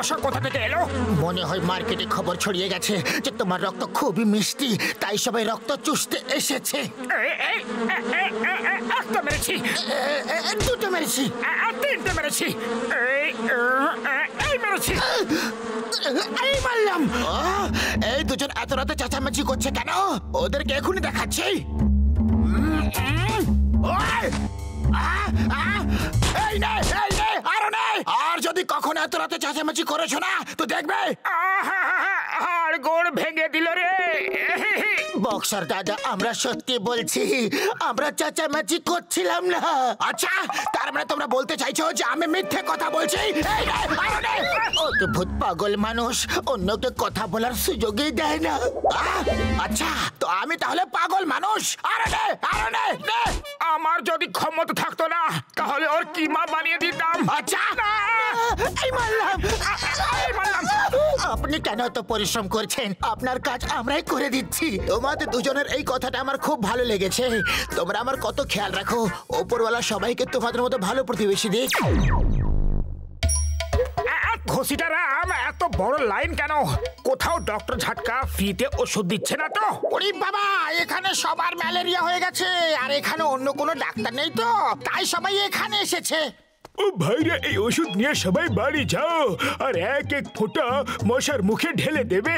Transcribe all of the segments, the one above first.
মশা কোথা থেকে এলো? মনে হয় মার্কেটে খবর ছড়িয়ে গেছে যে তোমার রক্ত খুবই মিষ্টি, তাই সবাই রক্ত চুষতে এসেছে। একটা মেরেছি, দুটো মেরেছি, তিনটে মেরেছি, এই মেরেছি, এই মারলাম। এই দুজন এত রাতে চেঁচামেচি করছে কেন? ওদেরকে এখনই দেখাচ্ছি। এই নে, এই নে, আরো নে। আর যদি কখনো এত রাতে চেঁচামেচি করেছো না তো দেখবে আর গোড় ভেঙে দিল রে। বক্সার দাদা, আমরা সত্যি বলছি, আমরা চেঁচামেচি করছিলাম না। আচ্ছা, তার মানে তোমরা বলতে চাইছো যে আমি মিথ্যে কথা বলছি? এই নে, আরো নে। অদ্ভুত পাগল মানুষ, অন্যকে কথা বলার সুযোগই দেয় না। আচ্ছা, তো আমি তাহলে পাগল মানুষ? আরো নে, আরো নে, নে। আমার যদি ক্ষমতা থাকতো না তাহলে ওর কিমা বানিয়ে দিতাম। আচ্ছা, এই মারলাম, এই মারলাম। আপনি কেন এত পরিশ্রম করছেন? আপনার কাজ আমরাই করে দিচ্ছি। তোমাদের দুজনের এই কথাটা আমার খুব ভালো লেগেছে। তোমরা আমার কত খেয়াল রাখো। ওপরওয়ালা সবাইকে তোমাদের মতো ভালো প্রতিবেশী দিক। ঘষিটা রাম, এত বড় লাইন কেন? কোথাও ডক্টর ঝাটকা ফ্রিতে ওষুধ দিচ্ছে না তো? ওরে বাবা, এখানে সবার ম্যালেরিয়া হয়ে গেছে, আর এখানে অন্য কোনো ডাক্তার নেই তো, তাই সবাই এখানে এসেছে। ও ভাইরা, এই ওষুধ নিয়ে সবাই বাড়ি যাও আর এক এক ফোঁটা মশার মুখে ঢেলে দেবে।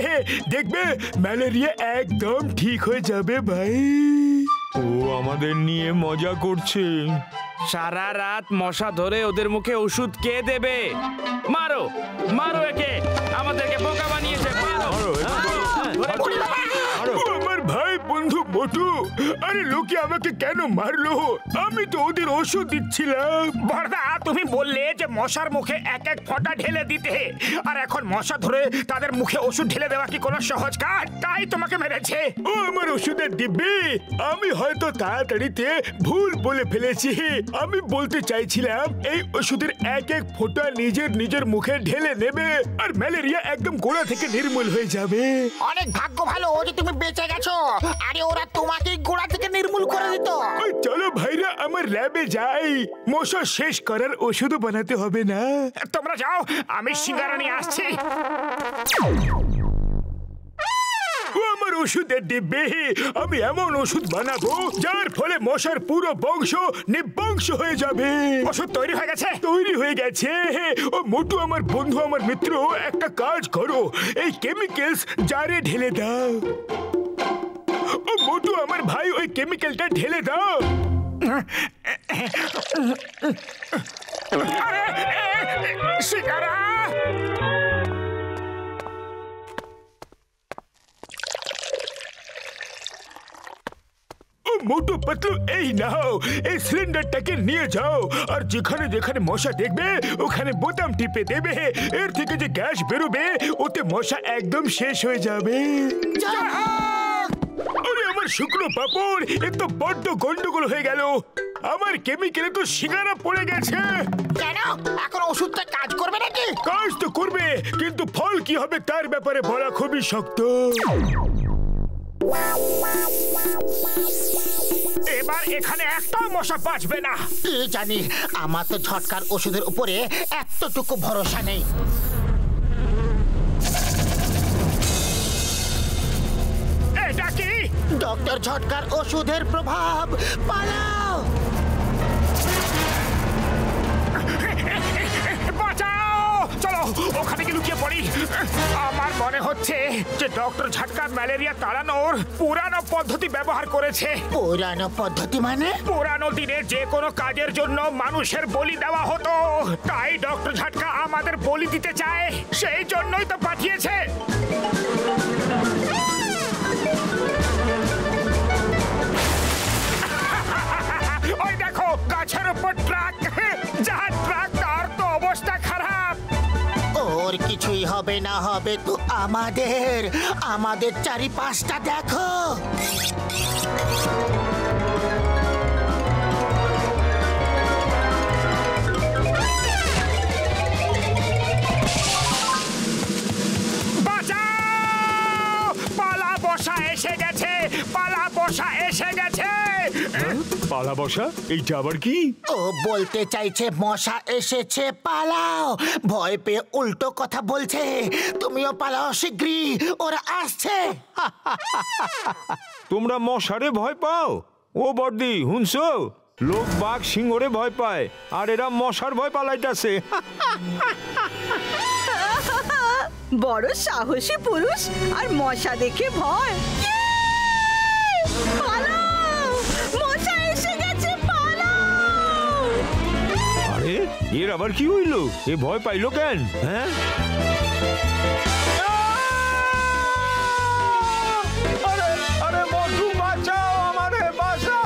দেখবে ম্যালেরিয়া একদম ঠিক হয়ে যাবে ভাই। ও আমাদের নিয়ে মজা করছে। সারা রাত মশা ধরে ওদের মুখে ওষুধ কে দেবে? মারো, মারো একে, আমাদেরকে বোকা বানিয়েছে। আমার ভাই বন্ধু মোটু, আরে লোকে আমাকে কেন মারলো? আমি তো ওদের ওষুধ দিচ্ছিলাম। বড়দা, তুমি বললে যে মশার মুখে এক এক ফোঁটা ঢেলে দিতে, আর এখন মশা ধরে তাদের মুখে ওষুধ ঢেলে দেওয়া কি কোনো সহজ কাজ? তাই তোমাকে মেরেছে। ও আমার ওষুধের দিব্যি, আমি হয়তো তাড়াতাড়িতে ভুল বলে ফেলেছি। আমি বলতে চাইছিলাম এই ওষুধের এক এক ফোঁটা নিজের নিজের মুখে ঢেলে নেবে আর ম্যালেরিয়া একদম গোড়া থেকে নির্মূল হয়ে যাবে। অনেক ভাগ্য ভালো যে তুমি বেঁচে গেছো, আরে ওরা তোমাকে গোড়া থেকে নির্মূল করে দিত। চলো ভাইরা, আমার ল্যাবে যাই, মশা শেষ করার ওষুধও বানাতে হবে না। তোমরা যাও, আমি সিঙ্গারা নিয়ে আসছি। আমার ওষুধের ডিব্বে, আমি এমন ওষুধ বানাবো যার ফলে মশার পুরো বংশ নিবংশ হয়ে যাবে। ওষুধ তৈরি হয়ে গেছে? তৈরি হয়ে গেছে। ও মোটু আমার বন্ধু, আমার মিত্র, একটা কাজ করো, এই কেমিক্যালস জারে ঢেলে দাও। ও মোটু আমার ভাই, ওই কেমিক্যালটা ঢেলে দাও। সিঙ্গারা, মোটু পাতলু, এই নাও, এই সিলিন্ডারটাকে নিয়ে যাও আর যেখানে যেখানে মশা দেখবে ওখানে বোতাম টিপে দেবে। এর থেকে যে গ্যাস বেরোবে ওতে মশা একদম শেষ হয়ে যাবে। আরে আমার শুকনো পাপড়, এ তো বড্ড গন্ডগোল হয়ে গেল। আমার কেমিক্যালে তো সিঙ্গারা পড়ে গেছে। কেন? এখন ওষুধটা কাজ করবে নাকি? কাজ তো করবে, কিন্তু ফল কি হবে তার ব্যাপারে বলা খুবই শক্ত। এবার এখানে একটা মশা বাঁচবে না। কি জানি, আমার তো ঝটকার ওষুধের উপরে এতটুকু ভরসা নেই। এটা কি? ডক্টর ঝটকার ওষুধের প্রভাব। পালাও! বাঁচাও! চলো ওখানে গিয়ে লুকিয়ে পড়ি। আমার মনে হচ্ছে যে ডক্টর ঝটকা ম্যালেরিয়া তাড়ানোর পুরানো পদ্ধতি ব্যবহার করেছে। পুরানো পদ্ধতি মানে? পুরানো দিনে যে কোনো কাজের জন্য মানুষের বলি দেওয়া হতো, তাই ডক্টর ঝটকা আমাদের বলি দিতে চায়, সেই জন্যই তো পাঠিয়েছে। ওই দেখো, গাছের উপর ট্রাক, যার ট্রাক তার তো অবস্থা খারাপ। ওর কিছুই হবে না, হবে তো আমাদের। আমাদের চারিপাশটা দেখো। বাঁচাও! পালা বসা এসে গেছে, পালা বসা এসে গেছে। পালা বসা এইটা আবার কি? ও বলতে চাইছে মশা এসেছে পালাও, ভয় পেয়ে উল্টো কথা বলছে। তুমিও পালাও শিগগিরই, ওরা আসছে। তোমরা মশারে ভয় পাও? ও বর্দি হুনছো, লোক বাঘ সিংহরে ভয় পায় আর এরা মশার ভয় পালাইতাছে। বড় সাহসী পুরুষ আর মশা দেখে ভয়। পালাও, মশা এসে গেছে, পালাও। আরে এর আবার কি হইলো? এ ভয় পাইলো কেন? হ্যাঁ, আরে মোটু বাঁচাও আমারে, বাঁচাও।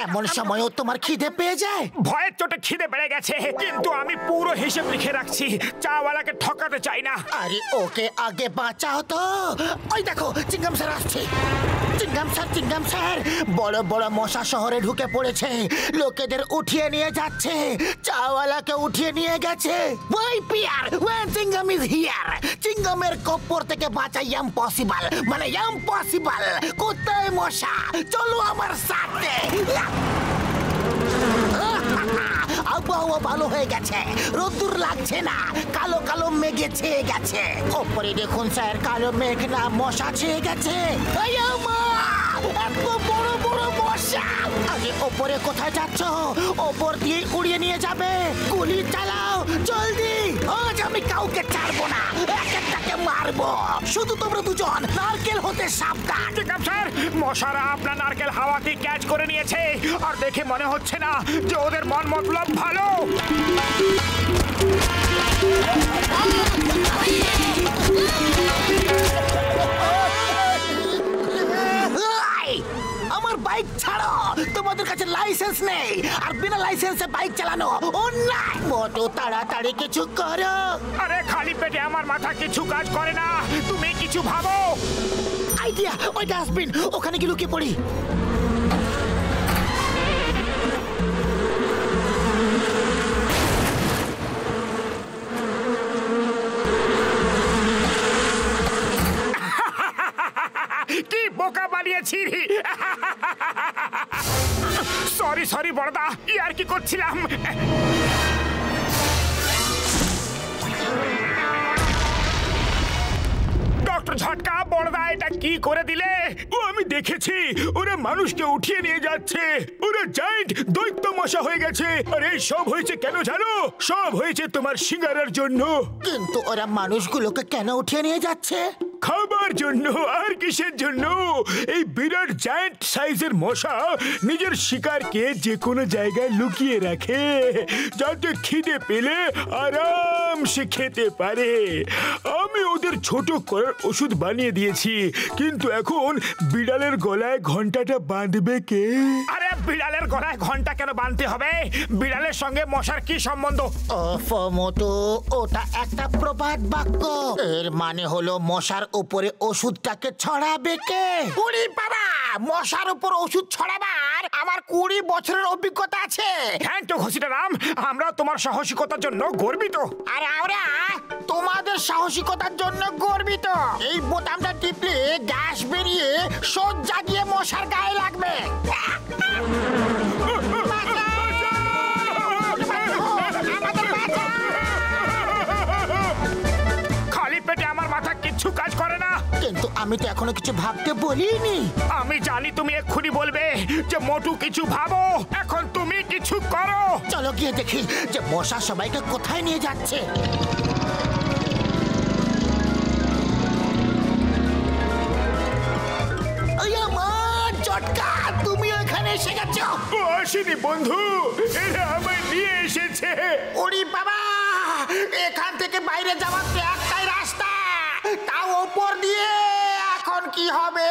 এমন সময়ও তোমার খিদে পেয়ে যায়? ভয়ের চোটে খিদে বেড়ে গেছে, কিন্তু আমি পুরো হিসেব লিখে রাখছি, চাওয়ালাকে ঠকাতে চাই না। আরে ওকে আগে বাঁচাও তো। ওই দেখো চিংগাম স্যার আসছে। চিংগাম স্যার বড় বড় মশা শহরে ঢুকে পড়েছে, লোকেদের উঠিয়ে নিয়ে যাচ্ছে, চাওয়ালাকে উঠিয়ে নিয়ে গেছে। ওই পিয়ার ওয়েন চিংগাম ইজ হিয়ার, চিংগামের কপ্পর থেকে বাঁচা ইম্পসিবল, মানে ইম্পসিবল। কোথায় মশা? চলো আমার সাথে। আবহাওয়া ভালো হয়ে গেছে, রোদ্দুর লাগছে না, কালো কালো মেঘে ছেয়ে গেছে। ওপরে দেখুন স্যার, কালো মেঘ না মশা ছেয়ে গেছে। এত বড় বড় মশা। আরে ওপরে কোথায় যাচ্ছ? ওপর দিয়ে উড়িয়ে নিয়ে যাবে। গুলি চালাও জলদি, আজ আমি কাউকে ছাড়বো না, এক একটাকে মারবো। শুধু তোমরা দুজন নারকেল হতে সাবধান। স্যার, মশারা আপনার নারকেল হাওয়াতে ক্যাচ করে নিয়েছে, আর দেখে মনে হচ্ছে না যে ওদের মন মতলব ভালো। আমার বাইক ছাড়ো, তোমাদের কাছে লাইসেন্স নেই, আর বিনা লাইসেন্সে বাইক চালানো অন্যায়। মোটু তাড়াতাড়ি কিছু করো। আরে খালি পেটে আমার মাথা কিছু কাজ করে না, তুমি কিছু ভাবো। আইডিয়া, ওই ডাস্টবিন, ওখানে কি লুকিয়ে পড়ি। কি বোকা বানিয়েছি। সরি বড়দা, ইয়ার কি করছিলাম। ডক্টর ঝটকা, বড়দা এটা কি করে দিলে? ও আমি দেখেছি, ওরা মানুষকে উঠিয়ে নিয়ে যাচ্ছে, ওরা জায়ান্ট দৈত্য মশা হয়ে গেছে। আর এই সব হয়েছে কেন জানো? সব হয়েছে তোমার সিঙ্গারার জন্য। কিন্তু ওরা মানুষগুলোকে কেন উঠিয়ে নিয়ে যাচ্ছে? খাবার জন্য। আর কিসের জন্য? এই বিরাট জায়ান্ট সাইজের মশা নিজের শিকারকে যে কোনো জায়গায় লুকিয়ে রাখে, যাতে খিদে পেলে আরামসে খেতে পারে। আমি ওদের ছোট করার ওষুধ বানিয়ে দিয়েছি, কিন্তু এখন বিড়ালের গলায় ঘন্টাটা বাঁধবে কে? আরে বিড়ালের গলায় ঘন্টা কেন বাঁধতে হবে? বিড়ালের সঙ্গে মশার কি সম্বন্ধ? ওফ মোটু, ওটা একটা প্রবাদ বাক্য। এর মানে হলো মশার উপরে ওষুধটাকে ছড়াবে কে? উড়ি বাবা, মশার উপর ওষুধ ছড়াবার আমার 20 বছরের অভিজ্ঞতা আছে। থ্যাংক ইউ ঘসিটা রাম, আমরা তোমার সাহসিকতার জন্য গর্বিত। আর আমরা তোমাদের সাহসিকতার জন্য গর্বিত। এই বোতামটা টিপলে গ্যাস বেরিয়ে সজ্জা গিয়ে মশার গায়ে লাগবে। খালি পেটে আমার মাথা কিচ্ছু কাজ করে না। কিন্তু আমি তো এখনো কিছু ভাবতে বলিনি। আমি জানি তুমি এক্ষুনি বলবে যে মোটু কিছু ভাবো, এখন তুমি কিছু করো। চলো গিয়ে দেখি যে মশা সবাইকে কোথায় নিয়ে যাচ্ছে। চটকা, তুমি এখানে এসে গেছো। ও আসেনি বন্ধু, এরা আমায় নিয়ে এসেছে। ওরে বাবা, এখান থেকে বাইরে যাওয়ার তো একটাই রাস্তা, তাও ওপর দিয়ে। এখন কি হবে?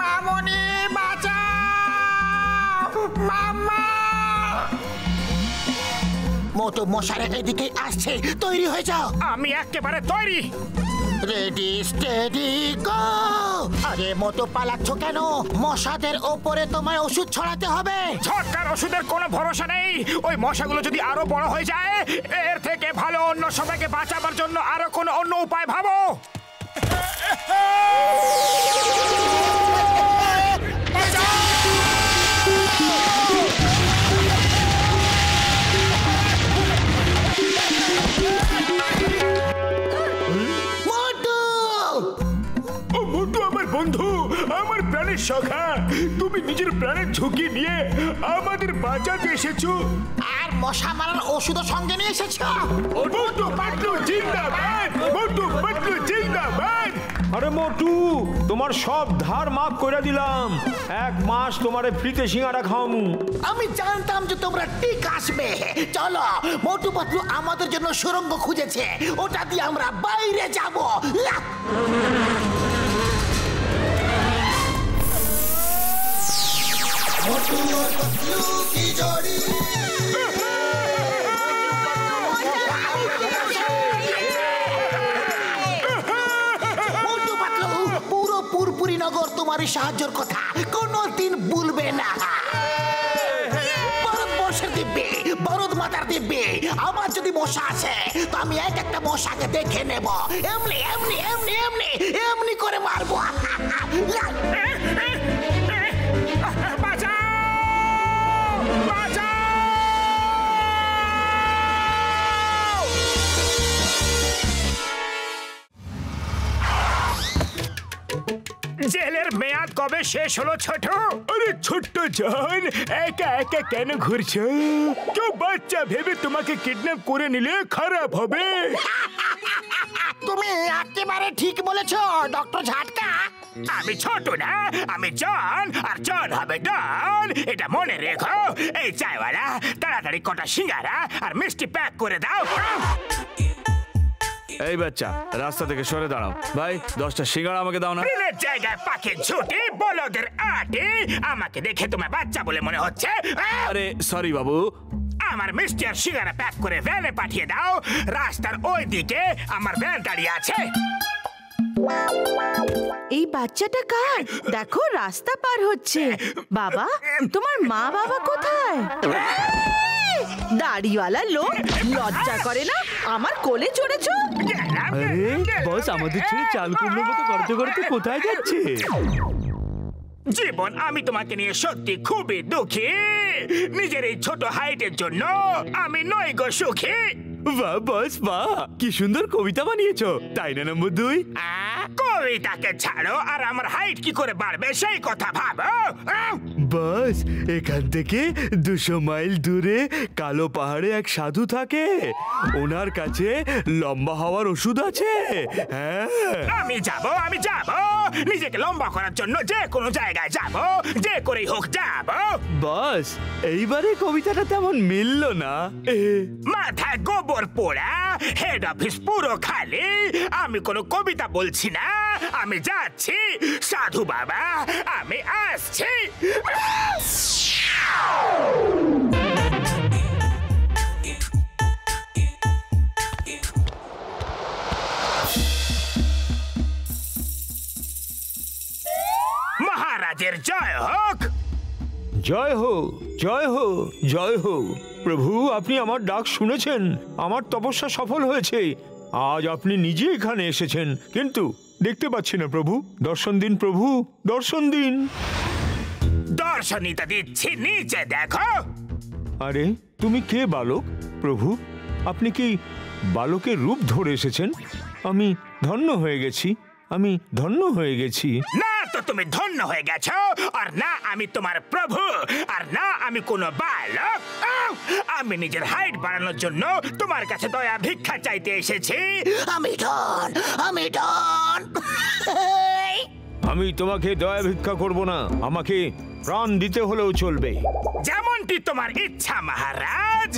মামনি বাঁচাও, মাম্মা। মোটু মশারা এদিকে আসছে, তৈরি হয়ে যাও। আমি একেবারে তৈরি। Ready steady go. আরে মোটু পালাচ্ছ কেন? মশাদের ওপরে তোমায় ওষুধ ছড়াতে হবে। ঝটকার ওষুধের কোনো ভরসা নেই। ওই মশাগুলো যদি আরো বড় হয়ে যায়, এর থেকে ভালো অন্য সবাইকে বাঁচাবার জন্য আরো কোনো অন্য উপায় ভাবো। মোটু আমার বন্ধু, আমার প্রাণের সখা, তুমি নিজের প্রাণের ঝুঁকি নিয়ে আমাদের বাঁচাতে এসেছো। আর মশা মারার ওষুধও সঙ্গে নিয়ে এসেছো। মোটু পাতলু জিন্দাবাদ, মোটু পাতলু জিন্দাবাদ। আরে মোটু, তোমার সব ধার মাফ করে দিলাম। 1 মাস তোমারে ফ্রিতে সিঙ্গারা খাওয়ামু। আমি জানতাম যে তোমরা ঠিক আসবে। চলো, মোটু পাতলু আমাদের জন্য সুড়ঙ্গ খুঁজেছে, ওটা দিয়ে আমরা বাইরে যাব। মোটু পাতলু কি জড়ি। পুরো পুরপুরি নগর তোমারই সাহায্যের কথা কোনোদিন ভুলবে না। ভারতবর্ষের দিব্যে, ভারত মাতার দিব্যে আমার যদি মশা আছে তো আমি একটা মশাকে দেখে নেব, এমনি এমনি এমনি এমনি এমনি করে মারবো। জেলের মেয়াদ কবে শেষ হলো ছোট? আরে ছোট্ট জান, একা একা কেন ঘুরছো? কেউ বাচ্চা ভেবে তোমাকে কিডন্যাপ করে নিলে খারাপ হবে। তুমি একেবারে ঠিক বলেছো ডক্টর ঝাটকা। আমি ছোট না, আমি জন, আর জন হবে ডন, এটা মনে রেখো। এই চায়ওয়ালা, তাড়াতাড়ি কটা সিঙ্গারা আর মিষ্টি প্যাক করে দাও। এই বাচ্চা, রাস্তা থেকে সরে দাঁড়াও। ভাই, 10টা সিঙ্গাড়া আমাকে দাও না। দিনের জায়গায় পাখি ছুটি, বলদের আটি। আমাকে দেখে তোমার বাচ্চা বলে মনে হচ্ছে? আরে সরি বাবু। আমার মিষ্টি আর সিঙ্গারা প্যাক করে ভ্যানে পাঠিয়ে দাও। রাস্তার ওই দিকে আমার ভ্যান দাঁড়িয়ে আছে। এই বাচ্চাটা কার? দেখো রাস্তা পার হচ্ছে। বাবা, তোমার মা বাবা কোথায়? দাড়িওয়ালা লোক, লজ্জা করে না? আমার কোলে চড়েছ? বস আমাদের ছেড়ে চাল কুমড়োর মতো করতে করতে কোথায় যাচ্ছে? জীবন, আমি তোমাকে নিয়ে সত্যি খুবই দুঃখী। নিজের এই ছোট হাইটের জন্য আমি নই গো সুখী। বাহ বস বাহ, কি সুন্দর কবিতা বানিয়েছো, তাই না নম্বর 2? কবিতাকে ছাড়ো, আর আমার হাইট কি করে বাড়বে সেই কথা ভাবো। বস, এখান থেকে 200 মাইল দূরে কালো পাহাড়ে এক সাধু থাকে। ওনার কাছে লম্বা হওয়ার ওষুধ আছে। হ্যাঁ, আমি যাব নিজেকে লম্বা করার জন্য যে কোনো জায়গায় যাব, যে করেই হোক যাব। বস, এইবারে কবিতাটা তেমন মিলল না। মাথায় গোবর পোড়া, হেড অফিস পুরো খালি। আমি কোনো কবিতা বলছি না, আমি যাচ্ছি। সাধু বাবা, আমি আসছি। মহারাজের জয় হোক। জয় হো, জয় হো, জয় হো। প্রভু, আপনি আমার ডাক শুনেছেন, আমার তপস্যা সফল হয়েছে। আজ আপনি নিজে এখানে এসেছেন, কিন্তু দেখতে পাচ্ছি না প্রভু। দর্শন দিন প্রভু, দর্শন দিন। দর্শনীতা দিচ্ছি, নিচে দেখো। আরে তুমি কে বালক? প্রভু, আপনি কি বালকের রূপ ধরে এসেছেন? আমি ধন্য হয়ে গেছি, আমি ধন্য হয়ে গেছি। না তো তুমি ধন্য হয়ে গেছো, আর না আমি তোমার প্রভু, আর না আমি কোনো বালক। আমি নিজের হাইট বাড়ানোর জন্য তোমার কাছে দয়া ভিক্ষা চাইতে এসেছি। আমি ডন, আমি ডন। আমি তোমাকে দয়া ভিক্ষা করব না, আমাকে প্রাণ দিতে হলেও চলবে। যেমনটি তোমার ইচ্ছা মহারাজ।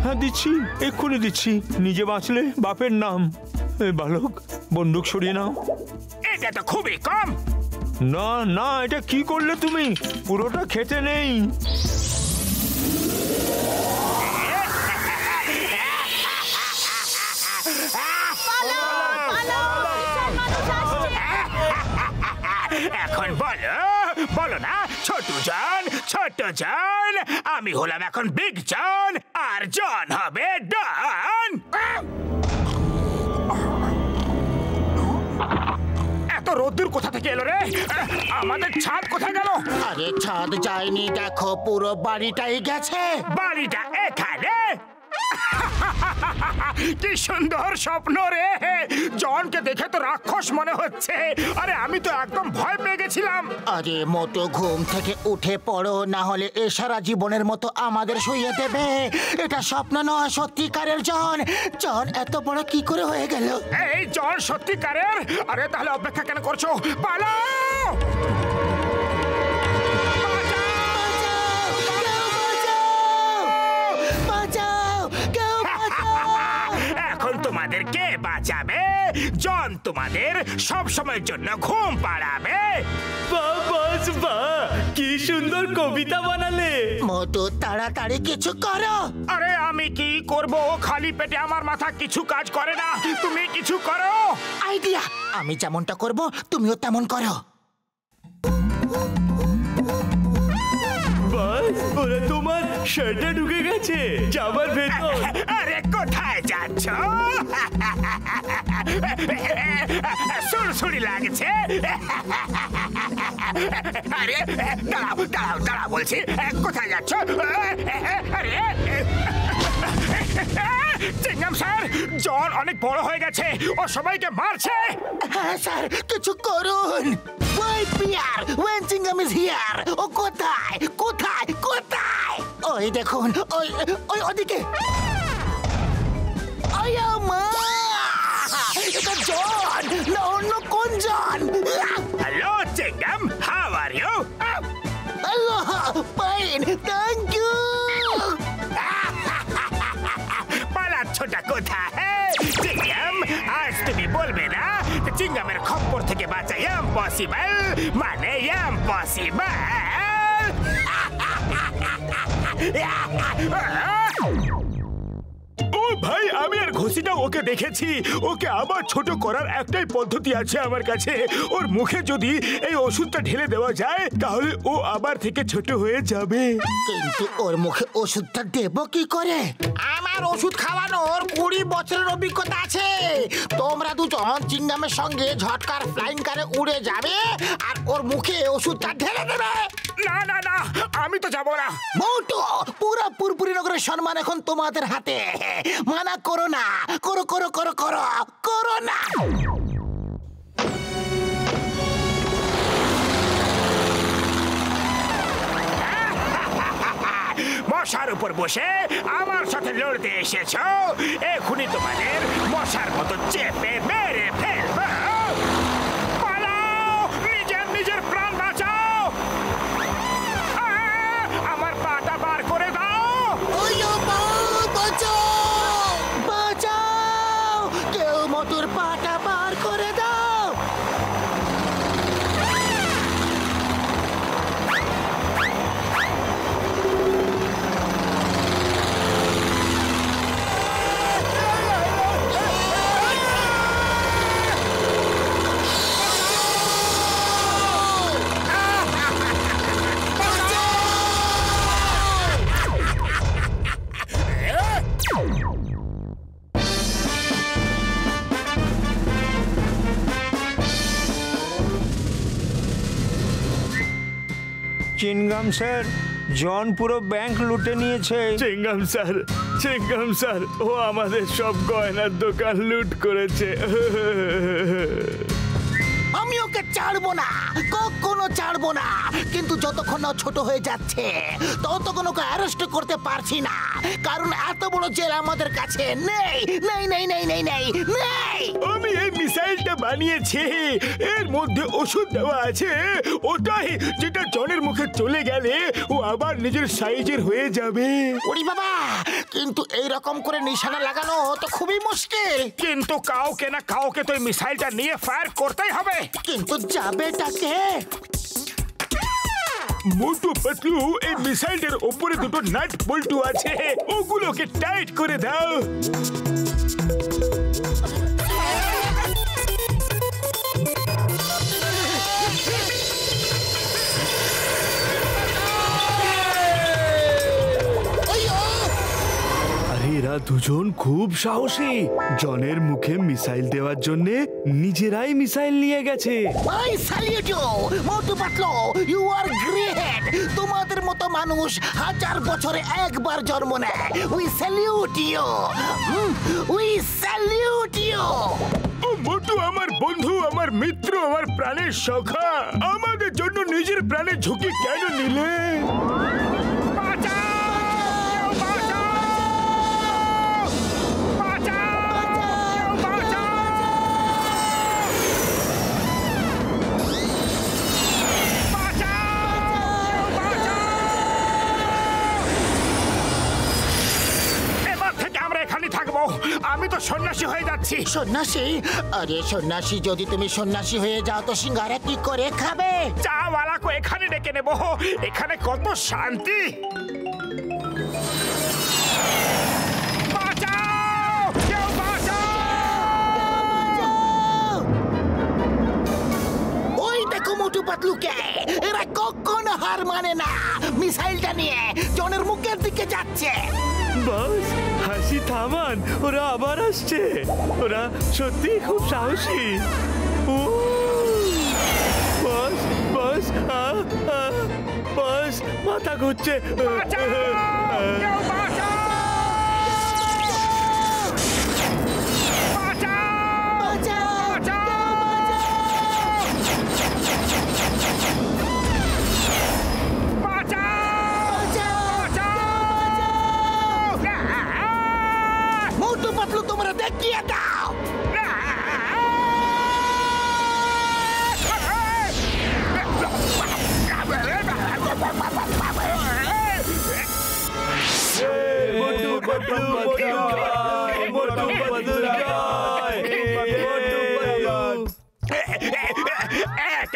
হ্যাঁ দিচ্ছি, এক্ষুনি দিচ্ছি। নিজে বাঁচলে বাপের নাম। বালক, বন্দুক সরিয়ে নাও। এটা তো খুবই কম। না না, এটা কি করলে তুমি? পুরোটা খেতে নেই। আমি হলাম এখন বিগ জন আর জন হবে ডন। এত রোদ্দুর কোথা থেকে এলো রে? আমাদের ছাদ কোথায় গেল? আরে ছাদ যায়নি, দেখো পুরো বাড়িটাই গেছে। বাড়িটা এখানে? কি সুন্দর স্বপ্ন রে! জনকে দেখে তো রাক্ষস মনে হচ্ছে। আরে আমি তো একদম ভয় পেয়ে গেছিলাম। আরে মোটো ঘুম থেকে উঠে পড়ো, না হলে এ সারা জীবনের মতো আমাদের শুইয়ে দেবে। এটা স্বপ্ন নয়, সত্যিকারের জন। জন এত বড় কি করে হয়ে গেল? এই জন সত্যিকারের? আরে তাহলে অপেক্ষা কেন করছো? পালাও! এখন তোমাদের কে বাঁচাবে? জন তোমাদের সব সময়ের জন্য ঘুম পাড়াবে। কি সুন্দর কবিতা বানালে। মোটু তাড়াতাড়ি কিছু করো। আরে আমি কি করব? খালি পেটে আমার মাথা কিছু কাজ করে না। তুমি কিছু করো। আইডিয়া! আমি যেমনটা করব তুমিও তেমন করো। বাস, ওরা তোমার শার্টে ঢুকে গেছে জামার ভেতর। আরে কোথায় যাচ্ছ? সুরসুরি লাগছে। আরে দাঁড়াও দাঁড়াও দাঁড়াও বলছি। কোথায় যাচ্ছ? আরে চিংগাম স্যার, জন অনেক বড় হয়ে গেছে, ও সবাইকে মারছে। হ্যাঁ স্যার, কিছু করুন। Wait, Pierre, when Chingam is here. ও কোথায় কোথায় কোথায়? ওই দেখুন, ওই ওই ওদিকে। আয়া মা! এটা জন না অন্য কোন জন? Hello Chingum, how are you? Fine, thank you. পালাচ্ছোটা কোথায়? চিংগাম, আজ তুমি বলবে না চিংগামের খপ্পর থেকে বাঁচা ইম্পসিবল, মানে ইম্পসিবল। ও ভাই, আমি আর ঘষিটা ওকে দেখেছি। ওকে আবার ছোট করার একটাই পদ্ধতি আছে আমার কাছে। ওর মুখে যদি এই ওষুধটা ঢেলে দেওয়া যায় তাহলে ও আবার থেকে ছোট হয়ে যাবে। কিন্তু ওর মুখে ওষুধটা দেব কি করে? আমার ওষুধ খাওয়ানোর 20 বছরের অভিজ্ঞতা আছে। তোমরা দুজন চিংগামের সঙ্গে ঝটকার ফ্লাইং কারে উড়ে যাবে আর ওর মুখে ওষুধটা ঢেলে দেবে। না না না, আমি তো যাবো না। মোটো, পুরা পুরপুরি নগরের সম্মান এখন তোমাদের হাতে। মানা করো না, করো করো করো করো করো না। মশার উপর বসে আমার সাথে লড়তে এসেছো? এখনই তোমাদের মশার মতো চেপে মেরে ফেলবো। পালাও, নিজের প্রাণ বাঁচাও। আমার পাটা বার করে দাও। বাঁচাও! কেউ মোটুর পাটা বার করে দাও। চিনগাম স্যার, জন পুরো ব্যাংক লুটে নিয়েছে। চিংগাম স্যার, ও আমাদের সব গয়নার দোকান লুট করেছে। আমি ওকে ছাড়বো না, কখনো ছাড়বো না। কিন্তু যতক্ষণ না ছোট হয়ে যাচ্ছে ততক্ষণ ওকে অ্যারেস্ট করতে পারছি না, কারণ এত বড় জেল আমাদের কাছে নেই নেই নেই নেই নেই নেই নেই। আমি এই মিসাইলটা বানিয়েছি, এর মধ্যে ওষুধ দেওয়া আছে। ওটাই যেটা জনের মুখে চলে গেলে ও আবার নিজের সাইজের হয়ে যাবে। ওরে বাবা, কিন্তু এই রকম করে নিশানা লাগানো তো খুবই মুশকিল। কিন্তু কাউকে না কাউকে তো এই মিসাইলটা নিয়ে ফায়ার করতেই হবে। কিন্তু যাবেটাকে মোটু পাতলু, এই মিসাইলটার উপরে দুটো নাট বল্টু আছে, ওগুলোকে টাইট করে দাও। এরা দুজন খুব সাহসী। জনের মুখে মিসাইল দেওয়ার জন্য নিজেরাই মিসাইল নিয়ে গেছে। I salute you Motu Patlu, you are great. তোমাদের মতো মানুষ 1000 বছরে একবার জন্ম নেয়। We salute you, we salute you. ও মোটু আমার বন্ধু, আমার মিত্র, আমার প্রাণের সখা, আমাদের জন্য নিজের প্রাণের ঝুঁকি কেন নিলে? আমি তো সন্ন্যাসী হয়ে যাচ্ছি। সন্ন্যাসী? আরে সন্ন্যাসী, যদি তুমি সন্ন্যাসী হয়ে যাও তো সিঙ্গারা কি করে খাবে? চাওয়ালাকে এখানে ডেকে নেব, এখানে কত শান্তি। বাঁচাও, কেউ বাঁচাও! ওই দেখো মোটু পাতলুকে, এরা কখনো হার মানে না। মিসাইলটা নিয়ে জনের মুখের দিকে যাচ্ছে। বাস, হাসি থামান, ওরা আবার আসছে। ওরা সত্যি খুব সাহসী। বাস বাস, বাস, মাথা ঘুরছে। মোটু পাতলু, তোমরা দেখিয়ে দাও।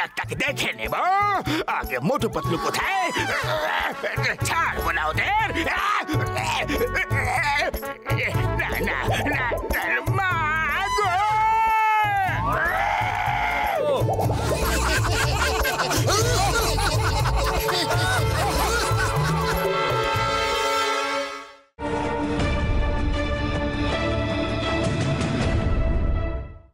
একটাকে দেখে নেব। আগে মোটু পাতলু কোথায়? ছাড়বো না ওদের। না না,